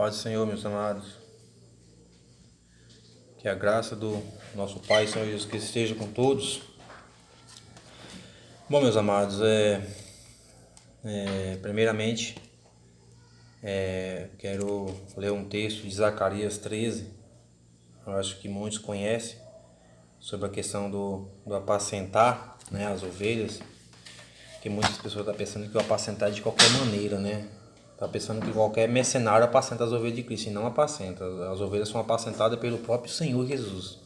Paz do Senhor, meus amados. Que a graça do nosso Pai, Senhor Jesus Cristo, esteja com todos. Bom, meus amados, primeiramente, quero ler um texto de Zacarias 13. Eu acho que muitos conhecem sobre a questão do apacentar, né, as ovelhas. Que muitas pessoas estão pensando que o apacentar é de qualquer maneira, né? Está pensando que qualquer mercenário apacenta as ovelhas de Cristo, e não apacenta. As ovelhas são apacentadas pelo próprio Senhor Jesus.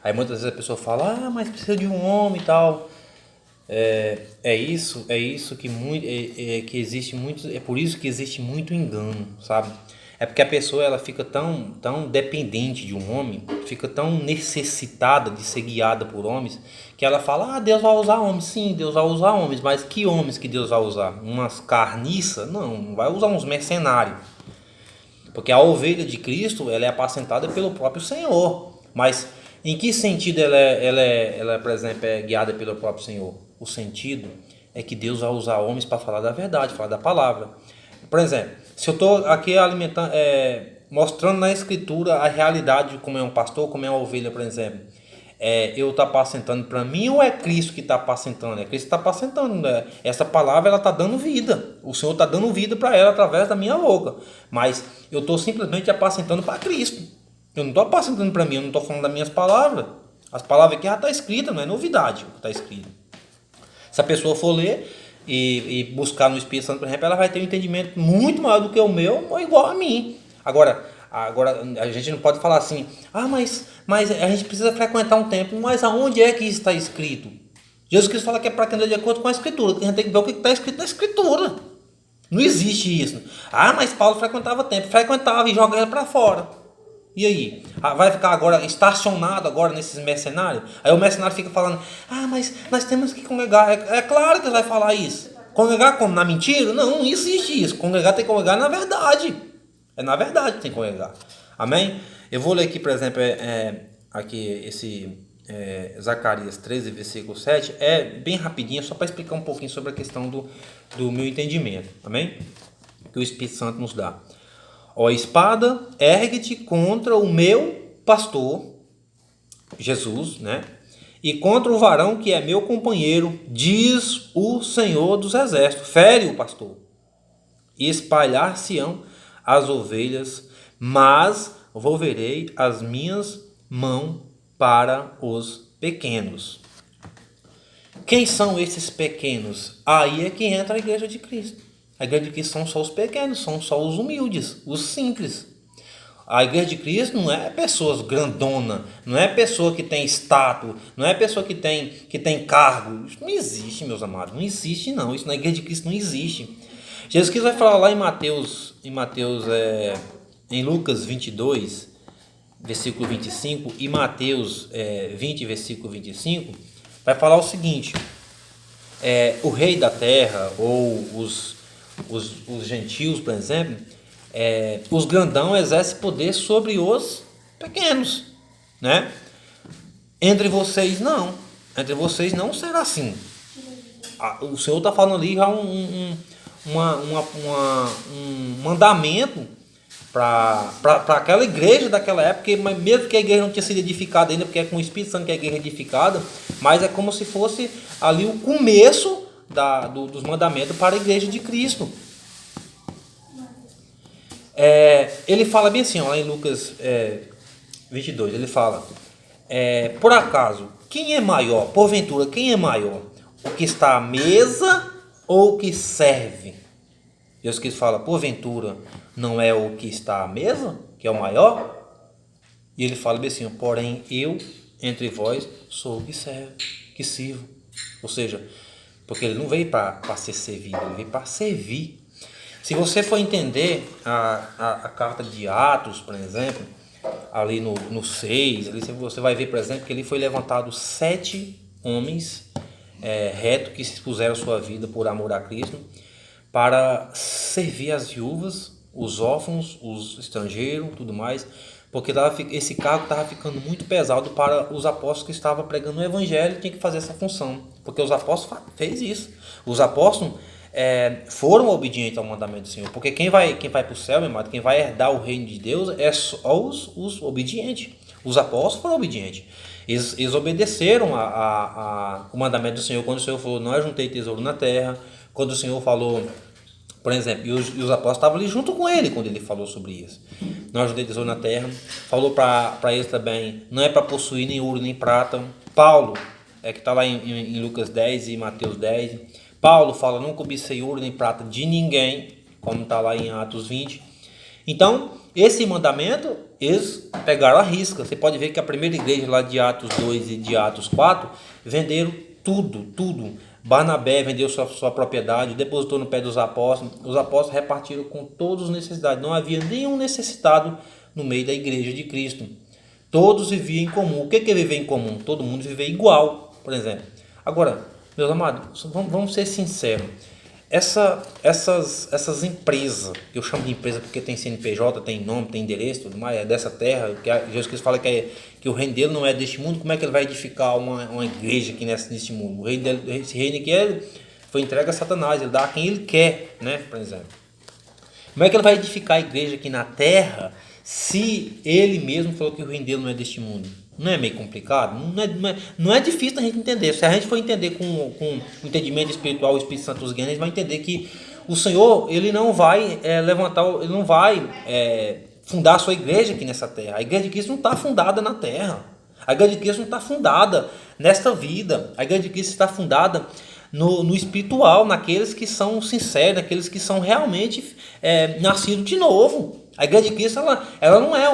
Aí muitas vezes a pessoa fala, mas precisa de um homem e tal. É isso que muito, que existe muito, é por isso que existe muito engano, sabe? É porque a pessoa ela fica tão dependente de um homem, fica tão necessitada de ser guiada por homens, que ela fala, Deus vai usar homens. Sim, Deus vai usar homens, mas que homens que Deus vai usar? Umas carniças? Não vai usar uns mercenários. Porque a ovelha de Cristo, ela é apacentada pelo próprio Senhor. Mas em que sentido ela, por exemplo, é guiada pelo próprio Senhor? O sentido é que Deus vai usar homens para falar da verdade, falar da palavra. Por exemplo, se eu estou aqui alimentando, mostrando na Escritura a realidade de como é um pastor, como é uma ovelha, por exemplo, eu estou apacentando para mim ou é Cristo que está apacentando? É Cristo que está apacentando, né? Essa palavra ela está dando vida. O Senhor está dando vida para ela através da minha boca. Mas eu estou simplesmente apacentando para Cristo. Eu não estou apacentando para mim, eu não estou falando das minhas palavras. As palavras aqui já estão escritas, não é novidade o que está escrito. Se a pessoa for ler e buscar no Espírito Santo, por exemplo, ela vai ter um entendimento muito maior do que o meu ou igual a mim. Agora a gente não pode falar assim, mas a gente precisa frequentar um templo, mas aonde é que isso está escrito? Jesus Cristo fala que é para atender de acordo com a Escritura, que a gente tem que ver o que está escrito na Escritura. Não existe isso. Mas Paulo frequentava templo, frequentava e jogava para fora. E aí? Vai ficar agora estacionado agora nesses mercenários? Aí o mercenário fica falando, mas nós temos que congregar. É claro que ele vai falar isso. Congregar como? Na mentira? Não existe isso. Congregar tem que congregar na verdade. É na verdade que tem que congregar. Amém? Eu vou ler aqui, por exemplo, aqui esse Zacarias 13, versículo 7. É bem rapidinho, só para explicar um pouquinho sobre a questão do meu entendimento. Amém? Que o Espírito Santo nos dá. Ó espada, ergue-te contra o meu pastor, Jesus, né? E contra o varão que é meu companheiro, diz o Senhor dos Exércitos. Fere o pastor. E espalhar-se-ão as ovelhas, mas volverei as minhas mãos para os pequenos. Quem são esses pequenos? Aí é que entra a igreja de Cristo. A igreja de Cristo são só os pequenos, são só os humildes, os simples. A igreja de Cristo não é pessoas grandona, não é pessoa que tem status, não é pessoa que tem cargo. Isso não existe, meus amados, não existe não. Isso na igreja de Cristo não existe. Jesus Cristo vai falar lá em Lucas 22, versículo 25, e Mateus 20, versículo 25, vai falar o seguinte: o rei da terra, ou os gentios, por exemplo, os grandão exercem poder sobre os pequenos, né? Entre vocês não será assim. O Senhor está falando ali já um mandamento para aquela igreja daquela época, mesmo que a igreja não tinha sido edificada ainda, porque é com o Espírito Santo que a igreja é edificada, mas é como se fosse ali o começo dos mandamentos para a igreja de Cristo. Ele fala bem assim, lá em Lucas 22, ele fala, por acaso, quem é maior, porventura, quem é maior? O que está à mesa ou o que serve? Deus que fala, porventura, não é o que está à mesa, que é o maior? E ele fala bem assim, porém eu, entre vós, sou o que serve, que sirvo. Ou seja, porque ele não veio para ser servido, ele veio para servir. Se você for entender a carta de Atos, por exemplo, ali no 6, ali você vai ver, por exemplo, que ali foi levantado 7 homens retos que expuseram sua vida por amor a Cristo para servir as viúvas, os órfãos, os estrangeiros, tudo mais, porque esse cargo estava ficando muito pesado para os apóstolos que estavam pregando o evangelho, tinha que fazer essa função, porque os apóstolos fez isso. Os apóstolos foram obedientes ao mandamento do Senhor. Porque quem vai para o céu, meu amado, quem vai herdar o reino de Deus é só os obedientes. Os apóstolos foram obedientes. Eles obedeceram o mandamento do Senhor quando o Senhor falou: não ajuntei tesouro na terra. Quando o Senhor falou, por exemplo, e os apóstolos estavam ali junto com ele quando ele falou sobre isso. Não ajuntei tesouro na terra. Falou para eles também: não é para possuir nem ouro nem prata. Paulo, que está lá em Lucas 10 e Mateus 10. Paulo fala: não cobicei ouro nem prata de ninguém, como está lá em Atos 20. Então, esse mandamento, eles pegaram a risca. Você pode ver que a primeira igreja lá de Atos 2 e de Atos 4, venderam tudo. Barnabé vendeu sua propriedade, depositou no pé dos apóstolos. Os apóstolos repartiram com todos os necessitados. Não havia nenhum necessitado no meio da igreja de Cristo. Todos viviam em comum. O que é viver em comum? Todo mundo viver igual, por exemplo. Agora, meus amados, vamos ser sinceros. Essas empresas, que eu chamo de empresa porque tem CNPJ, tem nome, tem endereço, tudo mais, é dessa terra, que Jesus Cristo fala que o reino dele não é deste mundo. Como é que ele vai edificar uma igreja aqui neste mundo? O reino dele, esse reino aqui foi entregue a Satanás, ele dá a quem ele quer, né, por exemplo. Como é que ele vai edificar a igreja aqui na terra se ele mesmo falou que o reino dele não é deste mundo? Não é meio complicado? Não é difícil a gente entender. Se a gente for entender com o entendimento espiritual, o Espírito Santo nos guia, a gente vai entender que o Senhor, ele não vai ele não vai fundar a sua igreja aqui nessa terra. A igreja de Cristo não está fundada na terra. A igreja de Cristo não está fundada nesta vida. A igreja de Cristo está fundada no espiritual, naqueles que são sinceros, naqueles que são realmente nascidos de novo. A igreja de Cristo ela não é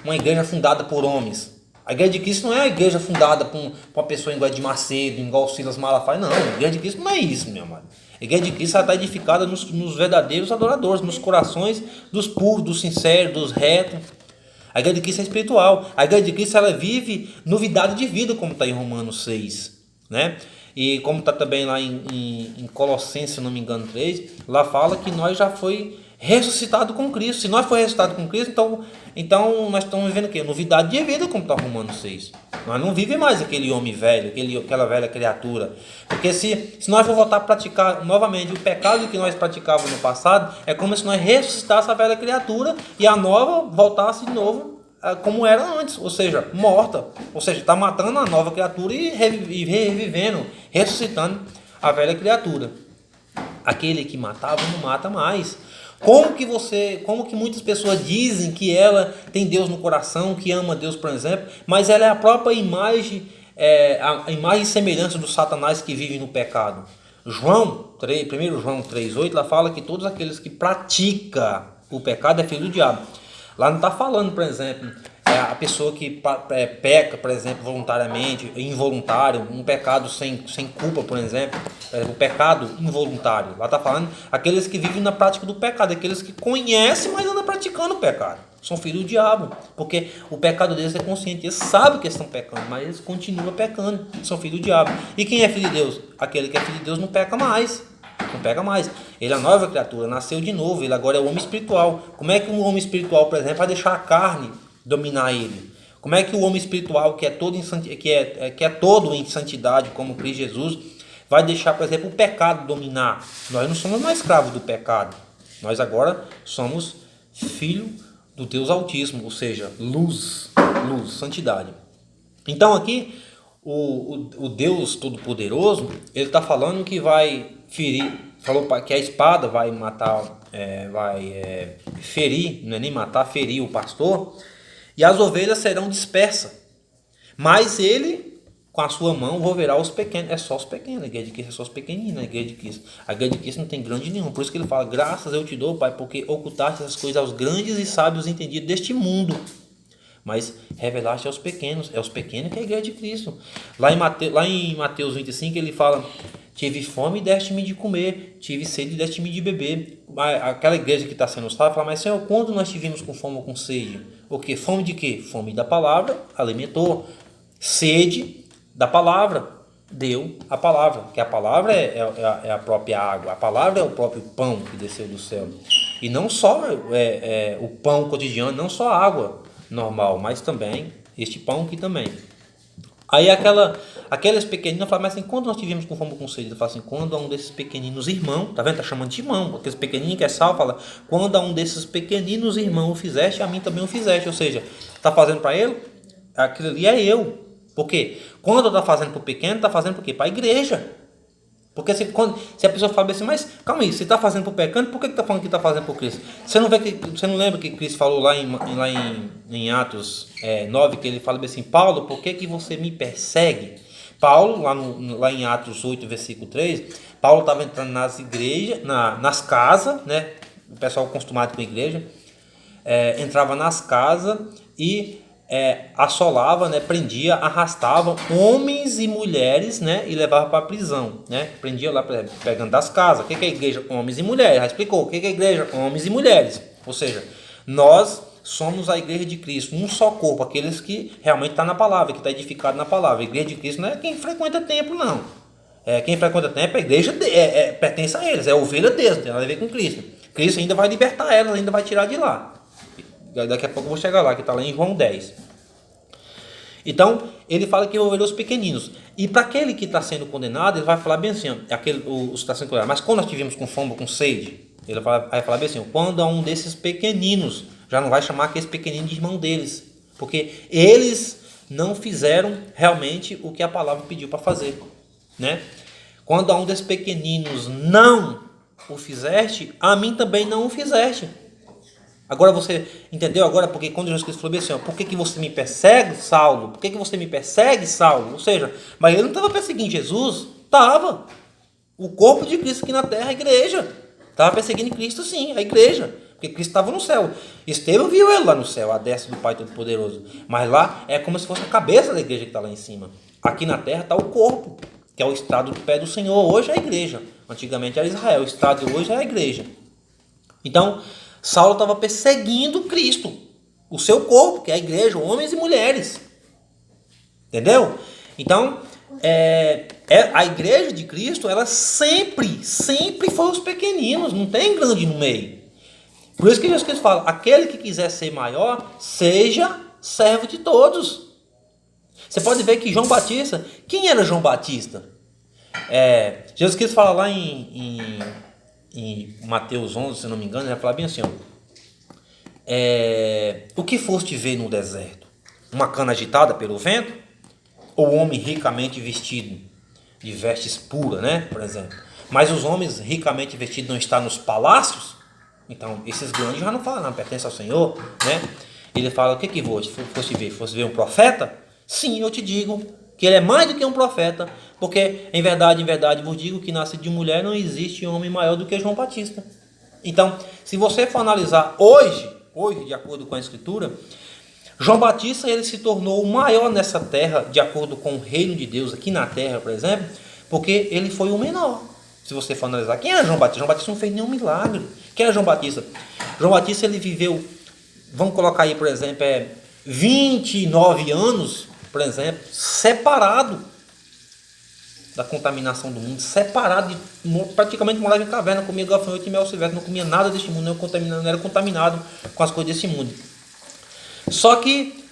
uma igreja fundada por homens. A igreja de Cristo não é uma igreja fundada por uma pessoa igual de Macedo, igual o Silas Malafaia. Não, a igreja de Cristo não é isso, meu amado. A igreja de Cristo está edificada nos verdadeiros adoradores, nos corações dos puros, dos sinceros, dos retos. A igreja de Cristo é espiritual. A igreja de Cristo ela vive novidade de vida, como está em Romanos 6, né? E como está também lá em Colossenses, se não me engano, 3, lá fala que nós já foi ressuscitado com Cristo. Se nós for ressuscitado com Cristo, então nós estamos vivendo o quê? Novidade de vida, como está Romanos 6. Nós não vivemos mais aquele homem velho, aquela velha criatura. Porque se nós for voltar a praticar novamente o pecado que nós praticávamos no passado, é como se nós ressuscitássemos a velha criatura e a nova voltasse de novo como era antes, ou seja, morta. Ou seja, está matando a nova criatura e revivendo, ressuscitando a velha criatura. Aquele que matava não mata mais. Como que muitas pessoas dizem que ela tem Deus no coração, que ama Deus, por exemplo, mas ela é a própria imagem, a imagem e semelhança do Satanás que vive no pecado. 1 João 3,8, lá fala que todos aqueles que praticam o pecado é filho do diabo. Lá não está falando, por exemplo, a pessoa que peca, por exemplo, voluntariamente, involuntário, um pecado sem culpa, por exemplo, o pecado involuntário. Lá está falando aqueles que vivem na prática do pecado, aqueles que conhecem, mas andam praticando o pecado. São filhos do diabo, porque o pecado deles é consciente, eles sabem que eles estão pecando, mas eles continuam pecando, são filhos do diabo. E quem é filho de Deus? Aquele que é filho de Deus não peca mais. Não pega mais. Ele é a nova criatura, nasceu de novo, ele agora é o homem espiritual. Como é que um homem espiritual, por exemplo, vai deixar a carne dominar ele? Como é que o homem espiritual, que é todo em santidade, como Cristo Jesus, vai deixar, por exemplo, o pecado dominar? Nós não somos mais escravos do pecado. Nós agora somos filho do Deus Altíssimo, ou seja, luz, santidade. Então aqui, o Deus Todo-Poderoso, ele está falando que vai ferir, falou que a espada vai matar, ferir, não é nem matar, ferir o pastor, e as ovelhas serão dispersas, mas ele, com a sua mão, volverá os pequenos. É só os pequenos, a igreja de Cristo é só os pequeninos, a igreja de Cristo não tem grande nenhum. Por isso que ele fala: graças eu te dou, Pai, porque ocultaste essas coisas aos grandes e sábios entendidos deste mundo, mas revelaste aos pequenos. É os pequenos que é a igreja de Cristo. Lá em Mateus 25 ele fala: tive fome e deste-me de comer, tive sede e deste-me de beber. Aquela igreja que está sendo salva fala: mas Senhor, quando nós tivemos com fome ou com sede? O quê? Fome de quê? Fome da palavra, alimentou. Sede da palavra, deu a palavra, que a palavra é a própria água, a palavra é o próprio pão que desceu do céu. E não só o pão cotidiano, não só a água normal, mas também este pão aqui também. Aí aqueles pequeninos falam, mas assim, quando nós tivemos com fome com sede? Ele fala assim, quando a um desses pequeninos irmãos, tá vendo? Tá chamando de irmão, aqueles pequenininhos que é sal, fala, quando a um desses pequeninos irmãos o fizeste, a mim também o fizeste. Ou seja, tá fazendo para ele, aquilo ali é eu. Por quê? Quando tá fazendo para o pequeno, tá fazendo para quê? Para a igreja. Porque se a pessoa fala assim, mas calma aí, você está fazendo para o pecado, por que está falando que está fazendo por Cristo? Você não lembra que Cristo falou lá em Atos 9, que ele fala assim, Paulo, por que você me persegue? Paulo, lá em Atos 8, versículo 3, Paulo estava entrando nas igrejas, nas casas, né? O pessoal acostumado com a igreja, entrava nas casas e assolava, né, prendia, arrastava homens e mulheres, né, e levava para a prisão, né, prendia lá pegando das casas. O que é a igreja? Homens e mulheres. Já explicou o que é a igreja? Homens e mulheres. Ou seja, nós somos a igreja de Cristo, um só corpo, aqueles que realmente estão na palavra, que está edificado na palavra. A igreja de Cristo não é quem frequenta templo, não. Quem frequenta templo, a igreja pertence a eles, é a ovelha deles, não tem nada a ver com Cristo. Cristo ainda vai libertar elas, ainda vai tirar de lá. Daqui a pouco eu vou chegar lá, que está lá em João 10. Então, ele fala que envolverá os pequeninos. E para aquele que está sendo condenado, ele vai falar bem assim, os que está sendo condenado. Mas quando nós tivemos com fome, com sede, ele vai falar bem assim, quando a um desses pequeninos, já não vai chamar aqueles pequeninos de irmão deles, porque eles não fizeram realmente o que a palavra pediu para fazer, né? Quando a um desses pequeninos não o fizeste, a mim também não o fizeste. Agora você entendeu agora porque quando Jesus Cristo falou assim, ó, por que você me persegue, Saulo? Por que você me persegue, Saulo? Ou seja, mas ele não estava perseguindo Jesus? Estava. O corpo de Cristo aqui na terra, a igreja. Estava perseguindo Cristo sim, a igreja. Porque Cristo estava no céu. Estevão viu ele lá no céu, a destra do Pai Todo-Poderoso. Mas lá é como se fosse a cabeça da igreja que está lá em cima. Aqui na terra está o corpo, que é o estado do pé do Senhor. Hoje é a igreja. Antigamente era Israel. O estado de hoje é a igreja. Então, Saulo estava perseguindo Cristo, o seu corpo, que é a igreja, homens e mulheres. Entendeu? Então, a igreja de Cristo, ela sempre foi os pequeninos, não tem grande no meio. Por isso que Jesus Cristo fala, aquele que quiser ser maior, seja servo de todos. Você pode ver que João Batista, quem era João Batista? Jesus Cristo fala lá em Mateus 11, se não me engano, ele vai falar bem assim, ó, o que foste ver no deserto? Uma cana agitada pelo vento? Ou homem ricamente vestido de vestes puras, né, por exemplo? Mas os homens ricamente vestidos não estão nos palácios? Então, esses grandes já não falam, não, pertence ao Senhor, né? Ele fala, o que foste ver? Foste ver um profeta? Sim, eu te digo que ele é mais do que um profeta, porque em verdade vos digo que nasce de mulher não existe homem maior do que João Batista. Então, se você for analisar hoje, de acordo com a Escritura, João Batista ele se tornou o maior nessa terra, de acordo com o reino de Deus aqui na terra, por exemplo, porque ele foi o menor. Se você for analisar, quem era João Batista? João Batista não fez nenhum milagre. Quem era João Batista? João Batista ele viveu, vamos colocar aí, por exemplo, 29 anos, por exemplo, separado da contaminação do mundo, separado, praticamente morava em caverna, comia gafanhoto e mel silvestre, não comia nada deste mundo, não era contaminado com as coisas desse mundo. Só que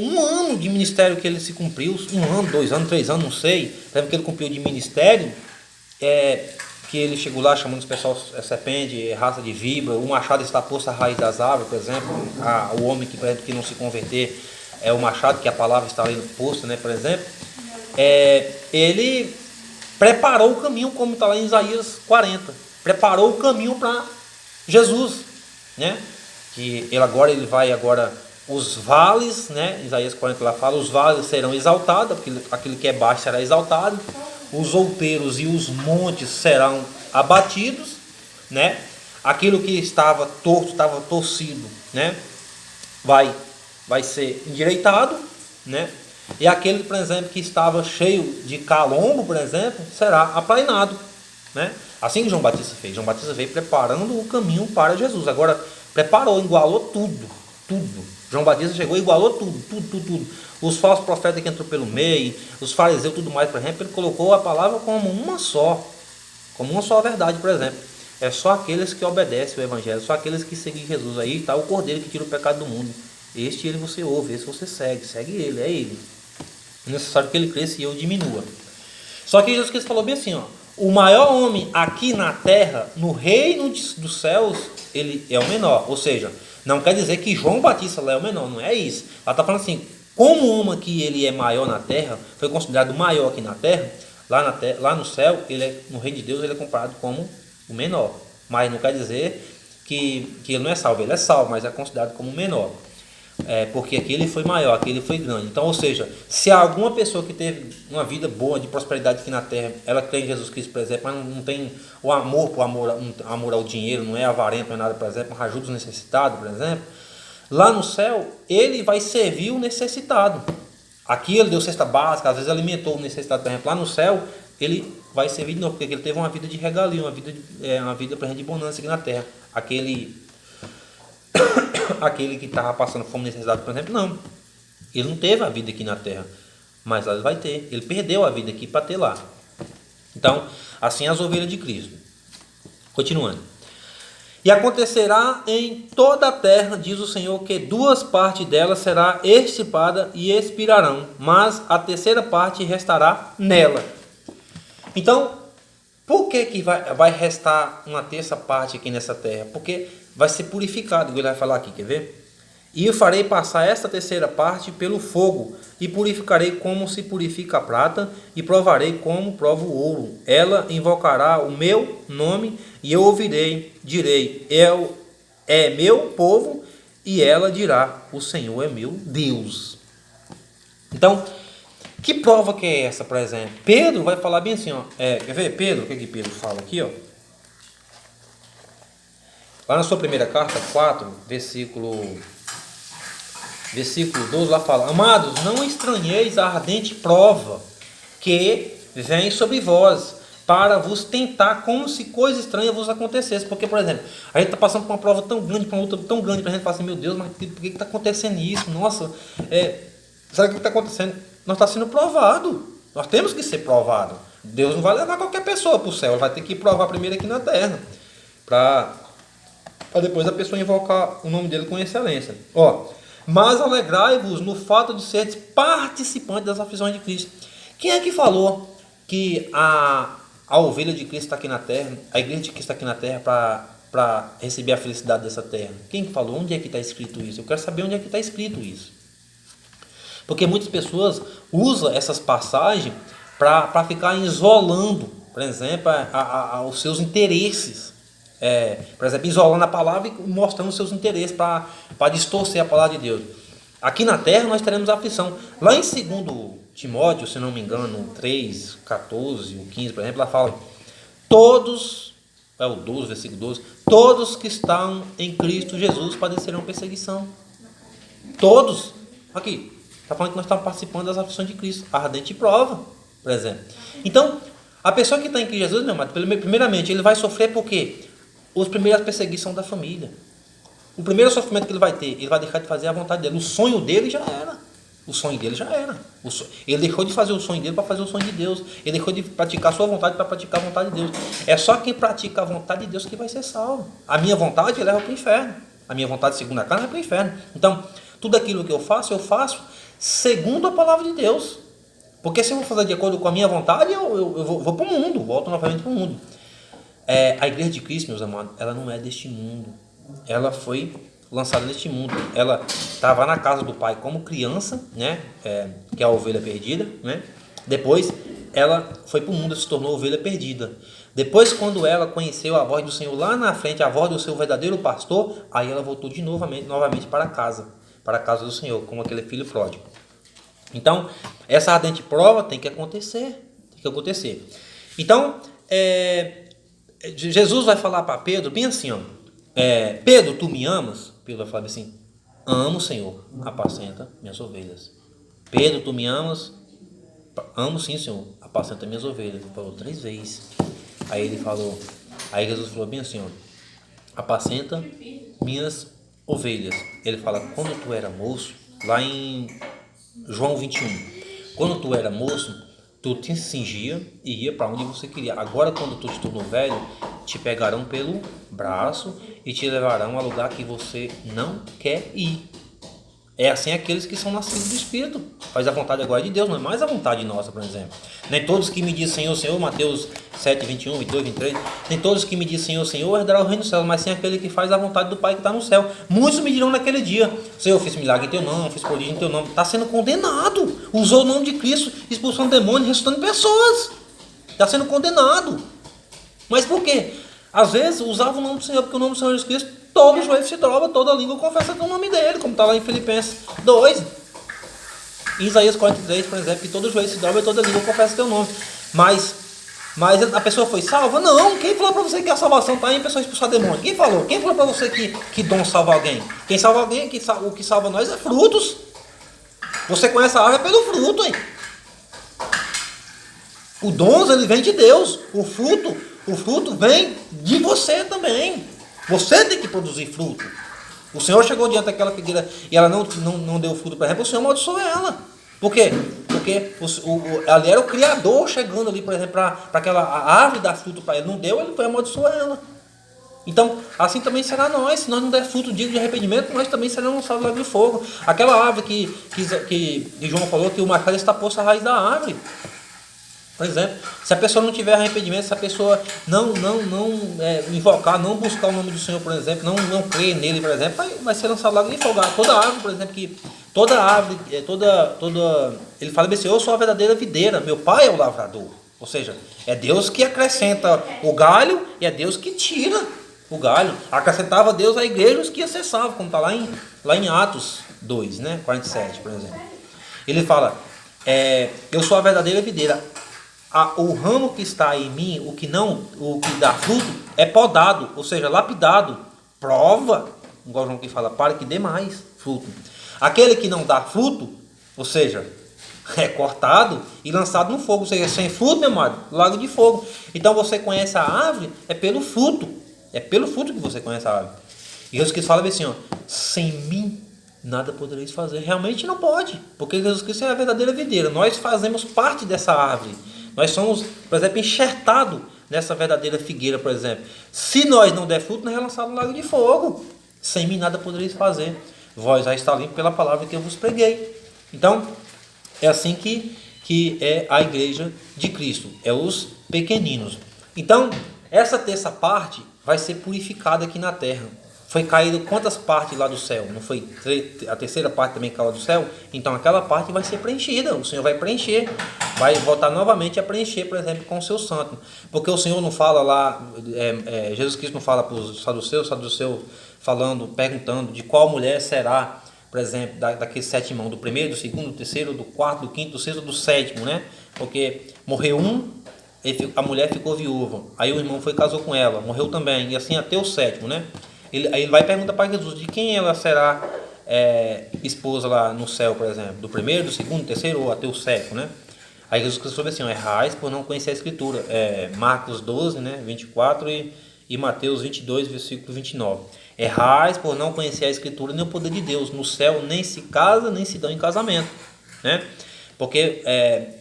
um ano de ministério que ele se cumpriu, 1 ano, 2 anos, 3 anos, não sei, lembra que ele cumpriu de ministério, que ele chegou lá chamando os pessoal serpente, raça de víbora, o machado está posto à raiz das árvores, por exemplo, o homem que, por exemplo, que não se converter é o machado, que a palavra está ali posta, né, por exemplo, ele preparou o caminho, como está lá em Isaías 40, preparou o caminho para Jesus, né, que ele vai agora, os vales, né, Isaías 40 lá fala, os vales serão exaltados, aquilo que é baixo será exaltado, os outeiros e os montes serão abatidos, né, aquilo que estava torto, estava torcido, né, vai ser endireitado, né, e aquele, por exemplo, que estava cheio de calombo, por exemplo, será aplainado, né? Assim que João Batista fez. João Batista veio preparando o caminho para Jesus. Agora, preparou, igualou tudo. João Batista chegou e igualou tudo. Os falsos profetas que entrou pelo meio, os fariseus, tudo mais, por exemplo, ele colocou a palavra como uma só verdade, por exemplo. É só aqueles que obedecem o evangelho, só aqueles que seguem Jesus. Aí está o cordeiro que tira o pecado do mundo. Este ele você ouve, esse você segue ele, é ele. É necessário que ele cresça e eu diminua. Só que Jesus Cristo falou bem assim, ó, o maior homem aqui na terra, no reino dos céus, ele é o menor. Ou seja, não quer dizer que João Batista lá é o menor, não é isso. Ela está falando assim, como o homem aqui ele é maior na terra, foi considerado maior aqui na terra, lá no céu, no reino de Deus, ele é comparado como o menor. Mas não quer dizer que ele não é salvo, ele é salvo, mas é considerado como menor. Porque aqui ele foi maior, aqui ele foi grande. Então, ou seja, se alguma pessoa que teve uma vida boa, de prosperidade aqui na terra, ela crê em Jesus Cristo, por exemplo, mas não tem o amor ao dinheiro, não é avarento, não é nada, por exemplo, mas ajuda os necessitados, por exemplo, lá no céu, ele vai servir o necessitado. Aqui ele deu cesta básica, às vezes alimentou o necessitado, por exemplo, lá no céu, ele vai servir de novo, porque ele teve uma vida de regalia, uma vida por exemplo, de bonança aqui na terra. Aquele que estava passando fome, necessidade, por exemplo, não. Ele não teve a vida aqui na terra, mas ele vai ter. Ele perdeu a vida aqui para ter lá. Então, assim as ovelhas de Cristo. Continuando. E acontecerá em toda a terra, diz o Senhor, que 2 partes dela será extirpada e expirarão, mas a terceira parte restará nela. Então, por que vai restar uma terça parte aqui nessa terra? Porque vai ser purificado, ele vai falar aqui, quer ver? E eu farei passar esta terceira parte pelo fogo, e purificarei como se purifica a prata, e provarei como provo o ouro. Ela invocará o meu nome, e eu ouvirei, direi, é meu povo, e ela dirá, o Senhor é meu Deus. Então, que prova que é essa, por exemplo? Pedro vai falar bem assim, ó. Quer ver, Pedro? O que Pedro fala aqui, ó? Lá na sua primeira carta, 4, versículo 12, lá fala: amados, não estranheis a ardente prova que vem sobre vós, para vos tentar como se coisa estranha vos acontecesse. Porque, por exemplo, a gente está passando por uma prova tão grande, por uma luta tão grande, para a gente falar assim, meu Deus, mas por que está acontecendo isso? Nossa, sabe o que está acontecendo? Nós está sendo provado. Nós temos que ser provado. Deus não vai levar qualquer pessoa para o céu. Ele vai ter que provar primeiro aqui na terra. Para depois a pessoa invocar o nome dele com excelência. Mas alegrai-vos no fato de seres participantes das aflições de Cristo. Quem é que falou que a ovelha de Cristo está aqui na terra, a igreja de Cristo está aqui na terra para receber a felicidade dessa terra? Quem que falou? Onde é que está escrito isso? Eu quero saber onde é que está escrito isso. Porque muitas pessoas usam essas passagens para ficar isolando, por exemplo, os seus interesses. Por exemplo, isolando a palavra e mostrando os seus interesses para distorcer a palavra de Deus. Aqui na terra nós teremos aflição. Lá em 2 Timóteo, se não me engano, 3, 14, o 15, por exemplo, ela fala: todos, o 12, versículo 12, todos que estão em Cristo Jesus padecerão perseguição. Todos. Aqui, está falando que nós estamos participando das aflições de Cristo, a ardente prova, por exemplo. Então, a pessoa que está em Cristo Jesus, meu amado, primeiramente, ele vai sofrer por quê? As primeiras perseguições da família. O primeiro sofrimento que ele vai ter, ele vai deixar de fazer a vontade dele. O sonho dele já era. O sonho dele já era. Ele deixou de fazer o sonho dele para fazer o sonho de Deus. Ele deixou de praticar a sua vontade para praticar a vontade de Deus. É só quem pratica a vontade de Deus que vai ser salvo. A minha vontade leva para o inferno. A minha vontade segundo a carne é para o inferno. Então, tudo aquilo que eu faço segundo a palavra de Deus. Porque se eu vou fazer de acordo com a minha vontade, eu vou para o mundo. Volto novamente para o mundo. A igreja de Cristo, meus amados, ela não é deste mundo. Ela foi lançada neste mundo. Ela estava na casa do Pai como criança, né? Que é a ovelha perdida, né? Depois ela foi para o mundo e se tornou ovelha perdida. Depois, quando ela conheceu a voz do Senhor lá na frente, a voz do seu verdadeiro pastor, aí ela voltou novamente para a casa do Senhor, como aquele filho pródigo. Então, essa ardente prova tem que acontecer. Então, Jesus vai falar para Pedro bem assim, ó. Pedro, tu me amas? Pedro vai falar assim: amo, Senhor, apacenta minhas ovelhas. Pedro, tu me amas? Amo sim, Senhor, apacenta minhas ovelhas. Ele falou 3 vezes. Aí Jesus falou bem assim, ó: apacenta minhas ovelhas. Ele fala: quando tu era moço, lá em João 21, quando tu era moço, tu te cingia e ia para onde você queria. Agora, quando tu te tornou velho, te pegarão pelo braço e te levarão a lugar que você não quer ir. É assim aqueles que são nascidos do Espírito. Faz a vontade agora de Deus, não é mais a vontade nossa, por exemplo. Nem todos que me dizem Senhor, Senhor, Mateus 7, 21, 22, 23. Nem todos que me dizem Senhor, Senhor, herdará o reino do céu, mas sim aquele que faz a vontade do Pai que está no céu. Muitos me dirão naquele dia: Senhor, eu fiz milagre em teu nome, fiz prodígio em teu nome. Está sendo condenado. Usou o nome de Cristo, expulsando demônios, ressuscitando pessoas. Está sendo condenado. Mas por quê? Às vezes usava o nome do Senhor, porque o nome do Senhor Jesus Cristo, todo joelho se dobra, toda língua confessa que é o nome dele, como está lá em Filipenses 2. Em Isaías 43, por exemplo, que todo joelho se dobra e toda língua confessa teu nome. Mas a pessoa foi salva? Não. Quem falou para você que a salvação está em a pessoa expulsar demônio? Quem falou? Quem falou para você que dom salva alguém? Quem salva alguém, o que salva nós é frutos. Você conhece a árvore pelo fruto, hein? O dom, ele vem de Deus. O fruto vem de você também. Você tem que produzir fruto. O Senhor chegou diante daquela figueira e ela não deu fruto, por exemplo, o Senhor amaldiçoou ela. Por quê? Porque ali era o Criador chegando ali, por exemplo, para aquela árvore dar fruto para ele. Não deu, ele foi amaldiçoar ela. Então, assim também será nós. Se nós não der fruto digno de arrependimento, nós também seremos lançados lá de fogo. Aquela árvore que João falou que o machado está posto à raiz da árvore. Por exemplo, se a pessoa não tiver arrependimento, se a pessoa não invocar, não buscar o nome do Senhor, por exemplo, não crer nele, por exemplo, vai ser lançado lá de fogo. Toda árvore, por exemplo, que toda árvore, ele fala assim: eu sou a verdadeira videira, meu pai é o lavrador. Ou seja, é Deus que acrescenta o galho e é Deus que tira o galho. Acrescentava Deus a igreja os que acessavam, como está lá em Atos 2, né, 47, por exemplo. Ele fala: eu sou a verdadeira videira. O ramo que está em mim, o que dá fruto, é podado, ou seja, lapidado, prova, igual o João que fala, para que dê mais fruto. Aquele que não dá fruto, ou seja, é cortado e lançado no fogo, ou seja, sem fruto, meu amado, lago de fogo. Então você conhece a árvore, é pelo fruto que você conhece a árvore. E Jesus Cristo fala assim, sem mim nada podereis fazer. Realmente não pode, porque Jesus Cristo é a verdadeira videira, nós fazemos parte dessa árvore. Nós somos, por exemplo, enxertados nessa verdadeira figueira, por exemplo. Se nós não der fruto, nós é lançado no lago de fogo. Sem mim nada podereis fazer. Vós já está limpo pela palavra que eu vos preguei. Então, é assim que é a igreja de Cristo. É os pequeninos. Então, essa terça parte vai ser purificada aqui na terra. Foi caído quantas partes lá do céu? Não foi a terceira parte também caiu do céu? Então aquela parte vai ser preenchida. O Senhor vai preencher. Vai voltar novamente a preencher, por exemplo, com o seu santo. Porque o Senhor não fala lá, Jesus Cristo não fala para os saduceus, falando, perguntando de qual mulher será, por exemplo, daquele 7 irmãos, do primeiro, do segundo, do terceiro, do quarto, do quinto, do sexto, do sétimo, né? Porque morreu um, a mulher ficou viúva. Aí o irmão foi e casou com ela, morreu também. E assim até o sétimo, né? Aí ele vai perguntar para Jesus de quem ela será esposa lá no céu, por exemplo, do primeiro, do segundo, do terceiro ou até o sétimo, né? Aí Jesus Cristo falou assim: errais por não conhecer a Escritura. Marcos 12, né, 24 e Mateus 22, versículo 29. Errais por não conhecer a Escritura nem o poder de Deus. No céu nem se casa, nem se dão em casamento, né? Porque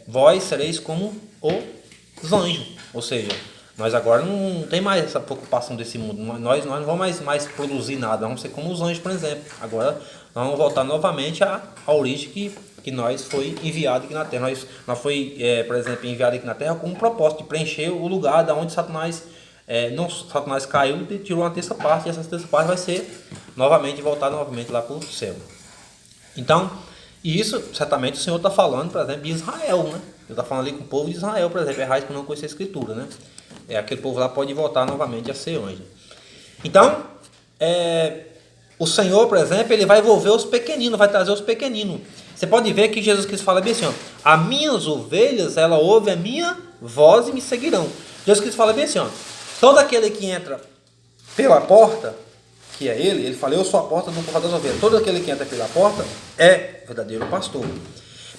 vós sereis como os anjos, ou seja, nós agora não tem mais essa preocupação desse mundo. Nós não vamos mais produzir nada. Vamos ser como os anjos, por exemplo. Agora nós vamos voltar novamente à origem que nós foi enviado aqui na Terra. Nós foi, por exemplo, enviado aqui na Terra com um propósito de preencher o lugar da onde Satanás caiu e tirou uma terça parte. E essa terça parte vai ser voltar novamente lá para o céu. Então, e isso certamente o Senhor está falando, por exemplo, de Israel, né? Ele está falando ali com o povo de Israel, por exemplo, errais por não conhecer a Escritura, né? Aquele povo lá pode voltar novamente a ser anjo. Então, o Senhor, por exemplo, ele vai envolver os pequeninos, vai trazer os pequeninos. Você pode ver que Jesus Cristo fala bem assim, as minhas ovelhas, ela ouve a minha voz e me seguirão. Jesus Cristo fala bem assim, todo aquele que entra pela porta, que é ele fala, eu sou a porta do corral das ovelhas. Todo aquele que entra pela porta é verdadeiro pastor.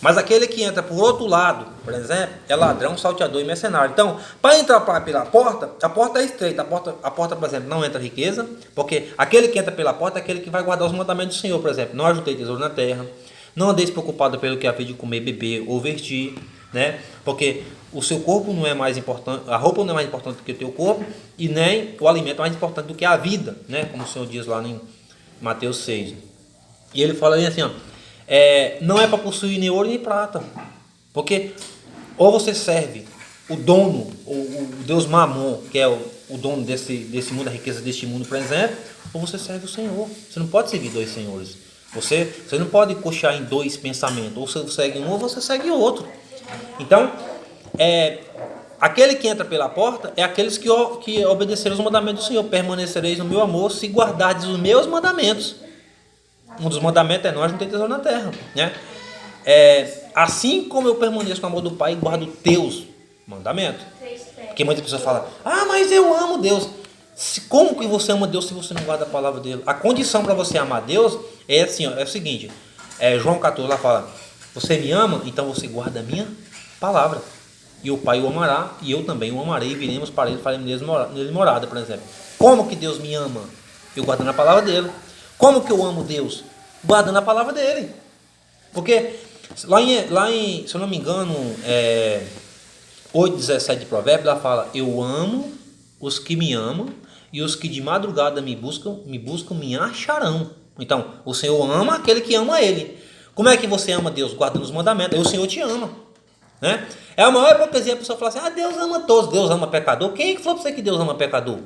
Mas aquele que entra por outro lado, por exemplo, é ladrão, salteador e mercenário. Então, para entrar pela porta, a porta é estreita. A porta, por exemplo, não entra riqueza, porque aquele que entra pela porta é aquele que vai guardar os mandamentos do Senhor, por exemplo. Não ajuntei tesouro na terra, não andeis preocupado pelo que haver de comer, beber ou vestir, né? Porque o seu corpo não é mais importante, a roupa não é mais importante do que o teu corpo, e nem o alimento é mais importante do que a vida, né? Como o Senhor diz lá em Mateus 6. E ele fala assim, ó, não é para possuir nem ouro nem prata, porque ou você serve o dono, o Deus Mamon, que é o dono desse mundo, a riqueza deste mundo, por exemplo, ou você serve o Senhor. Você não pode servir dois senhores. Você não pode coxar em dois pensamentos, ou você segue um ou você segue o outro. Então, aquele que entra pela porta é aqueles que obedeceram os mandamentos do Senhor. Permanecereis no meu amor se guardardes os meus mandamentos. Um dos mandamentos é nós não ter tesouro na terra, né? Assim como eu permaneço no amor do Pai, guardo teus mandamentos. Porque muitas pessoas falam, mas eu amo Deus. Como que você ama Deus se você não guarda a palavra dele? A condição para você amar Deus é assim, ó, é o seguinte, João 14 lá fala, você me ama, então você guarda a minha palavra. E o Pai o amará, e eu também o amarei, e viremos para ele, faremos nele morada, por exemplo. Como que Deus me ama? Eu guardando a palavra dele. Como que eu amo Deus? Guardando a palavra dele. Porque lá em se eu não me engano, 8:17 de Provérbios, ela fala, eu amo os que me amam, e os que de madrugada me buscam me acharão. Então, o Senhor ama aquele que ama ele. Como é que você ama Deus? Guardando os mandamentos. Aí o Senhor te ama, né? É a maior hipocrisia a pessoa falar assim, Deus ama todos, Deus ama pecador. Quem é que falou para você que Deus ama pecador?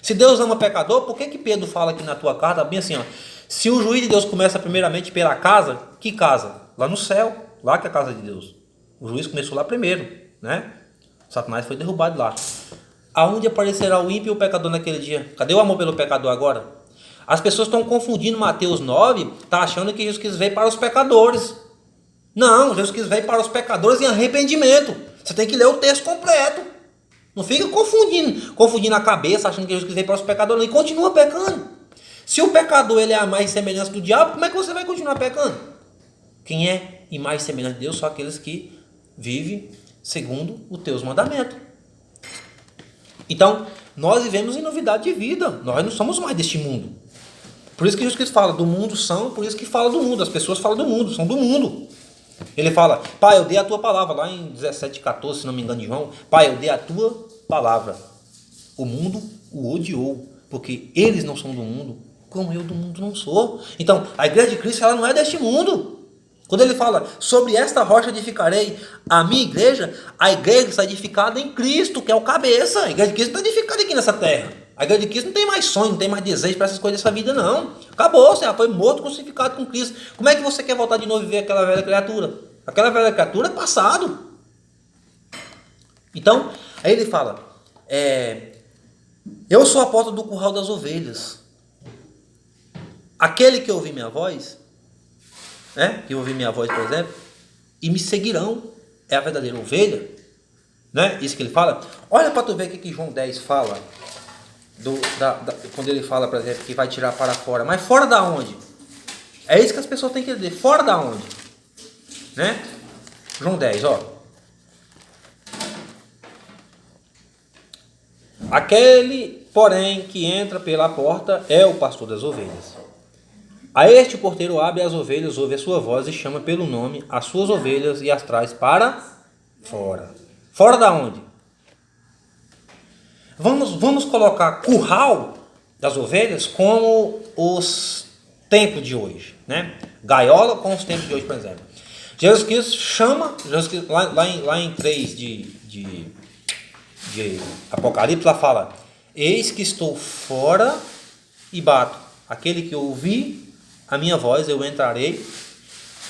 Se Deus ama pecador, por que Pedro fala aqui na tua carta, bem assim, ó, se o juiz de Deus começa primeiramente pela casa, que casa? Lá no céu, lá que é a casa de Deus. O juiz começou lá primeiro, né? Satanás foi derrubado lá. Aonde aparecerá o ímpio e o pecador naquele dia? Cadê o amor pelo pecador agora? As pessoas estão confundindo Mateus 9, tá achando que Jesus Cristo veio para os pecadores. Não, Jesus Cristo veio para os pecadores em arrependimento. Você tem que ler o texto completo. Não fica confundindo a cabeça, achando que Jesus Cristo veio para os pecadores, não, e continua pecando. Se o pecador ele é a mais semelhança do diabo, como é que você vai continuar pecando? Quem é imagem e semelhança de Deus são aqueles que vivem segundo os teus mandamentos. Então, nós vivemos em novidade de vida. Nós não somos mais deste mundo. Por isso que Jesus Cristo fala, do mundo são, por isso que fala do mundo. As pessoas falam do mundo, são do mundo. Ele fala, Pai, eu dei a tua palavra, lá em 17:14, se não me engano de João. Pai, eu dei a tua palavra. O mundo o odiou, porque eles não são do mundo, como eu do mundo não sou. Então, a igreja de Cristo, ela não é deste mundo. Quando ele fala, sobre esta rocha edificarei a minha igreja, a igreja está edificada em Cristo, que é o cabeça. A igreja de Cristo não está edificada aqui nessa terra. A igreja de Cristo não tem mais sonho, não tem mais desejo para essas coisas dessa vida, não. Acabou, você já foi morto, crucificado com Cristo. Como é que você quer voltar de novo e ver aquela velha criatura? Aquela velha criatura é passado. Então, aí ele fala, eu sou a porta do curral das ovelhas. Aquele que ouvir minha voz, que ouvir minha voz, por exemplo, e me seguirão, é a verdadeira ovelha, né? Isso que ele fala. Olha para tu ver o que João 10 fala, quando ele fala, por exemplo, que vai tirar para fora. Mas fora da onde? É isso que as pessoas têm que entender. Fora da onde? Né? João 10, ó. Aquele, porém, que entra pela porta é o pastor das ovelhas. A este o porteiro abre as ovelhas, ouve a sua voz e chama pelo nome as suas ovelhas e as traz para fora. Fora da onde? Vamos colocar curral das ovelhas como os templos de hoje, né? Gaiola com os templos de hoje, por exemplo. Jesus Cristo chama, lá em 3 de Apocalipse, lá fala, eis que estou fora e bato. Aquele que ouvir a minha voz, eu entrarei,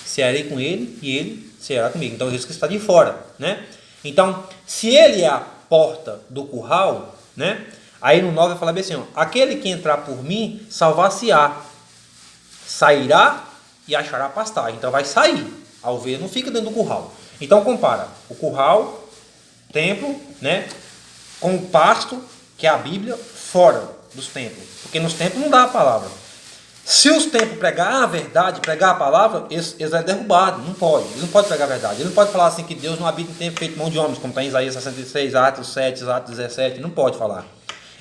cearei com ele e ele ceará comigo. Então Jesus Cristo está de fora, né? Então, se ele é a porta do curral, né? Aí no 9 vai falar bem assim, ó, aquele que entrar por mim, salvar-se-á, sairá e achará pastagem. Então vai sair, a ovelha não fica dentro do curral. Então compara o curral, templo, né? Com o pasto, que é a Bíblia, fora dos templos. Porque nos templos não dá a palavra. Se os templos pregar a verdade, pregar a palavra, eles vão derrubar, não pode. Eles não podem pregar a verdade. Eles não podem falar assim que Deus não habita em templo feito mão de homens, como está em Isaías 66, Atos 7, Atos 17. Não pode falar.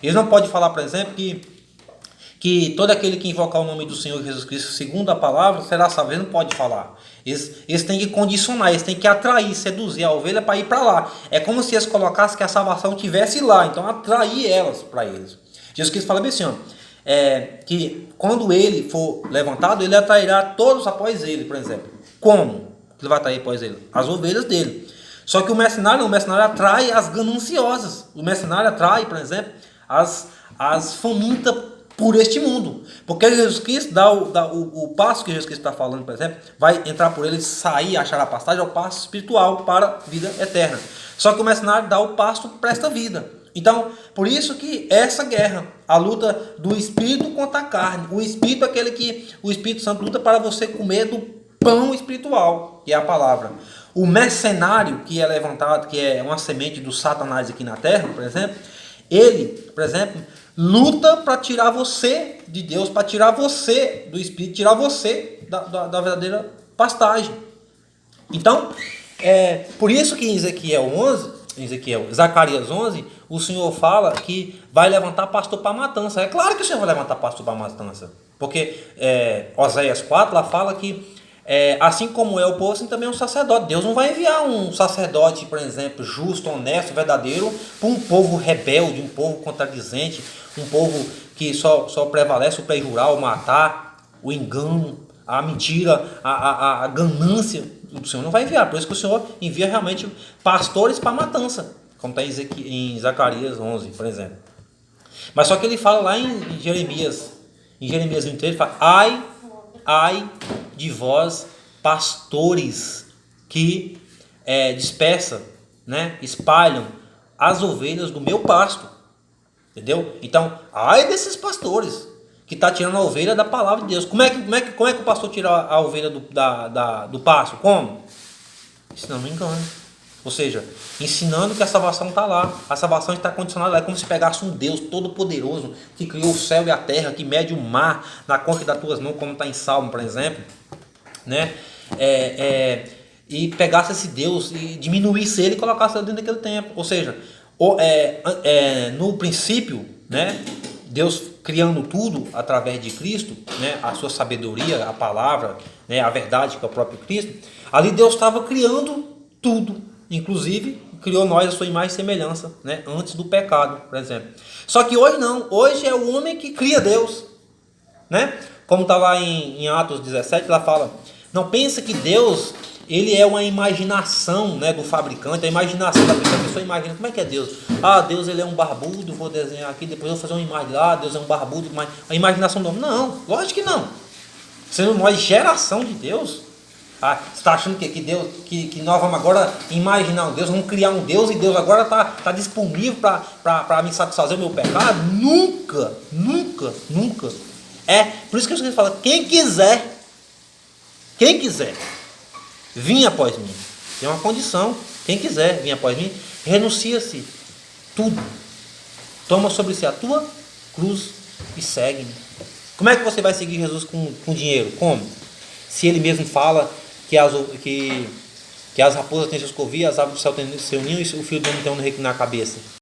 Eles não podem falar, por exemplo, que todo aquele que invocar o nome do Senhor Jesus Cristo, segundo a palavra, será salvo. Eles não podem falar. Eles têm que condicionar, eles têm que atrair, seduzir a ovelha para ir para lá. É como se eles colocassem que a salvação estivesse lá, então atrair elas para eles. Jesus Cristo fala bem assim, ó, que quando ele for levantado, ele atrairá todos após ele, por exemplo. Como ele vai atrair após ele? As ovelhas dele. Só que o mercenário atrai as gananciosas. O mercenário atrai, por exemplo, as famintas por este mundo. Porque Jesus Cristo dá o passo que Jesus Cristo está falando, por exemplo, vai entrar por ele, sair, achar a passagem, é o passo espiritual para a vida eterna. Só que o mercenário dá o passo para esta vida. Então, por isso que essa guerra, a luta do Espírito contra a carne. O Espírito é aquele que o Espírito Santo luta para você comer do pão espiritual, que é a palavra. O mercenário que é levantado, que é uma semente do Satanás aqui na terra, por exemplo, ele, por exemplo, luta para tirar você de Deus, para tirar você do Espírito, tirar você da verdadeira pastagem. Então, por isso que em Zacarias 11, o Senhor fala que vai levantar pastor para matança. É claro que o Senhor vai levantar pastor para matança, porque Oséias 4 lá fala que assim como é o povo, assim também é um sacerdote. Deus não vai enviar um sacerdote, por exemplo, justo, honesto, verdadeiro, para um povo rebelde, um povo contradizente, um povo que só prevalece o perjurar, o matar, o engano, a mentira, a ganância. O Senhor não vai enviar. Por isso que o Senhor envia realmente pastores para matança, como está em Zacarias 11, por exemplo. Mas só que ele fala lá em Jeremias 23, ele fala: ai de vós, pastores, que dispersam, né, espalham as ovelhas do meu pasto. Entendeu? Então, ai desses pastores que está tirando a ovelha da palavra de Deus. Como é que o pastor tira a ovelha do pasto? Como? Ensinando engano. Ou seja, ensinando que a salvação está lá. A salvação está condicionada lá. É como se pegasse um Deus todo-poderoso que criou o céu e a terra, que mede o mar na concha das tuas mãos, como está em Salmo, por exemplo. Né? E pegasse esse Deus e diminuísse ele e colocasse ele dentro daquele templo. Ou seja, no princípio, né, Deus criando tudo através de Cristo, né, a sua sabedoria, a palavra, né, a verdade que é o próprio Cristo, ali Deus estava criando tudo, inclusive criou nós a sua imagem e semelhança, né, antes do pecado, por exemplo. Só que hoje não, hoje é o homem que cria Deus, né? Como está lá em Atos 17, lá fala: não pensa que Deus, ele é uma imaginação, né, do fabricante, a imaginação da pessoa. A pessoa imagina, como é que é Deus? Deus, ele é um barbudo, vou desenhar aqui, depois eu vou fazer uma imagem lá, Deus é um barbudo, mas a imaginação do homem. Não, lógico que não. Sendo nós geração de Deus, você está achando que Deus, que nós vamos agora imaginar um Deus, vamos criar um Deus e Deus agora está disponível para me satisfazer o meu pecado? Nunca, nunca, nunca. Por isso que Jesus fala: quem quiser, vim após mim. Tem uma condição: quem quiser vir após mim, renuncia-se tudo, toma sobre si a tua cruz e segue-me. Como é que você vai seguir Jesus com dinheiro? Como? Se ele mesmo fala que as raposas têm seus covis, as aves do céu têm seu ninho e o filho do homem tem um reino na cabeça.